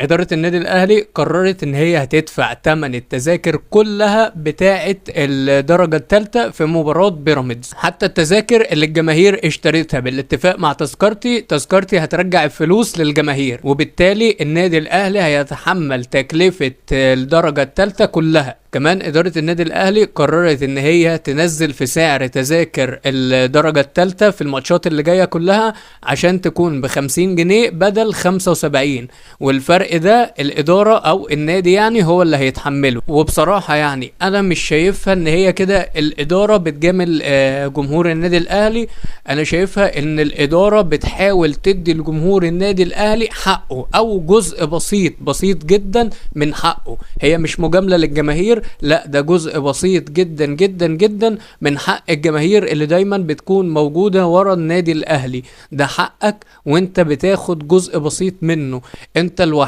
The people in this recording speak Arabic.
إدارة النادي الأهلي قررت إن هي هتدفع تمن التذاكر كلها بتاعة الدرجة الثالثة في مباراة بيراميدز. حتى التذاكر اللي الجماهير اشترتها بالاتفاق مع تذكرتي هترجع الفلوس للجماهير، وبالتالي النادي الأهلي هيتحمل تكلفة الدرجة الثالثة كلها. كمان إدارة النادي الأهلي قررت إن هي تنزل في سعر تذاكر الدرجة الثالثة في الماتشات اللي جاية كلها عشان تكون ب50 جنيه بدل 75، والفرق ده الإدارة أو النادي يعني هو اللي هيتحمله. وبصراحة يعني أنا مش شايفها إن هي كده الإدارة بتجامل جمهور النادي الأهلي. أنا شايفها إن الإدارة بتحاول تدي لجمهور النادي الأهلي حقه أو جزء بسيط بسيط جدا من حقه. هي مش مجاملة للجماهير، لا ده جزء بسيط جدا جدا جدا من حق الجماهير اللي دايما بتكون موجودة ورا النادي الأهلي. ده حقك وانت بتاخد جزء بسيط منه. انت الوحيد